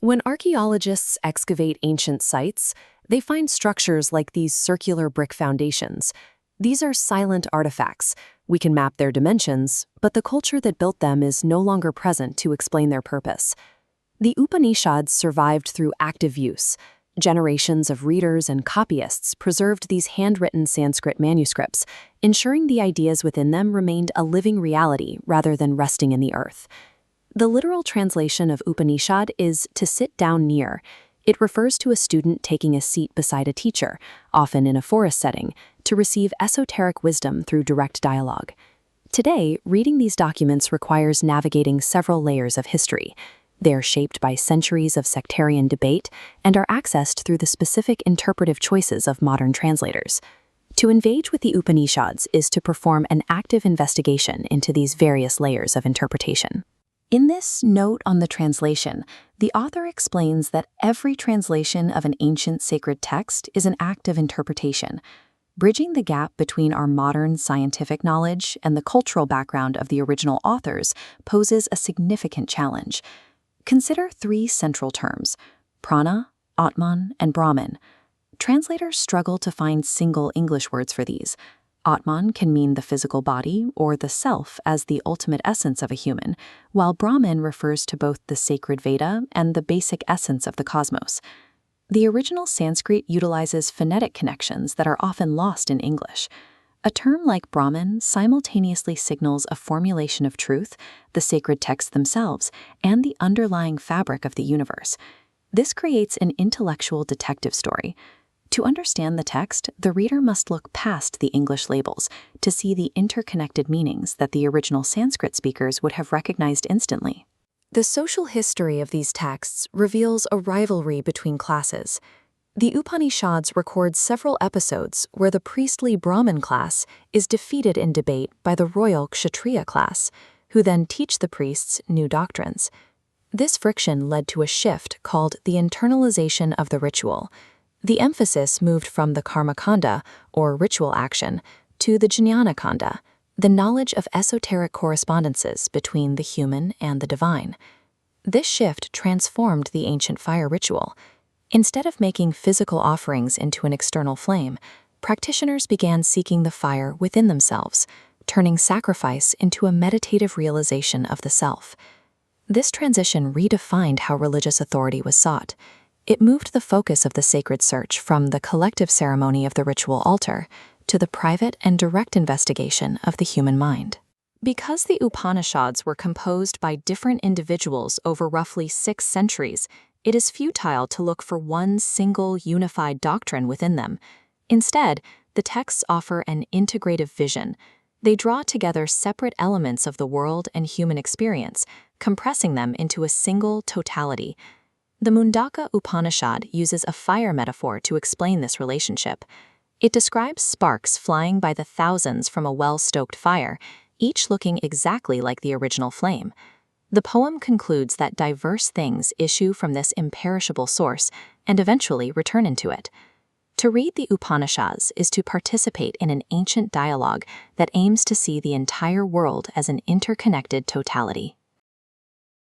When archaeologists excavate ancient sites, they find structures like these circular brick foundations. These are silent artifacts. We can map their dimensions, but the culture that built them is no longer present to explain their purpose. The Upanishads survived through active use. Generations of readers and copyists preserved these handwritten Sanskrit manuscripts, ensuring the ideas within them remained a living reality rather than resting in the earth. The literal translation of Upanishad is to sit down near. It refers to a student taking a seat beside a teacher, often in a forest setting, to receive esoteric wisdom through direct dialogue. Today, reading these documents requires navigating several layers of history. They are shaped by centuries of sectarian debate and are accessed through the specific interpretive choices of modern translators. To engage with the Upanishads is to perform an active investigation into these various layers of interpretation. In this note on the translation, the author explains that every translation of an ancient sacred text is an act of interpretation. Bridging the gap between our modern scientific knowledge and the cultural background of the original authors poses a significant challenge. Consider three central terms: prana, atman, and Brahman. Translators struggle to find single English words for these. Atman can mean the physical body or the self as the ultimate essence of a human, while Brahman refers to both the sacred Veda and the basic essence of the cosmos. The original Sanskrit utilizes phonetic connections that are often lost in English. A term like Brahman simultaneously signals a formulation of truth, the sacred texts themselves, and the underlying fabric of the universe. This creates an intellectual detective story. To understand the text, the reader must look past the English labels to see the interconnected meanings that the original Sanskrit speakers would have recognized instantly. The social history of these texts reveals a rivalry between classes. The Upanishads record several episodes where the priestly Brahmin class is defeated in debate by the royal Kshatriya class, who then teach the priests new doctrines. This friction led to a shift called the internalization of the ritual. The emphasis moved from the karmakanda, or ritual action, to the jnanakanda, the knowledge of esoteric correspondences between the human and the divine. This shift transformed the ancient fire ritual. Instead of making physical offerings into an external flame, practitioners began seeking the fire within themselves, turning sacrifice into a meditative realization of the self. This transition redefined how religious authority was sought. It moved the focus of the sacred search from the collective ceremony of the ritual altar to the private and direct investigation of the human mind. Because the Upanishads were composed by different individuals over roughly 6 centuries, it is futile to look for one single unified doctrine within them. Instead, the texts offer an integrative vision. They draw together separate elements of the world and human experience, compressing them into a single totality. The Mundaka Upanishad uses a fire metaphor to explain this relationship. It describes sparks flying by the thousands from a well-stoked fire, each looking exactly like the original flame. The poem concludes that diverse things issue from this imperishable source and eventually return into it. To read the Upanishads is to participate in an ancient dialogue that aims to see the entire world as an interconnected totality.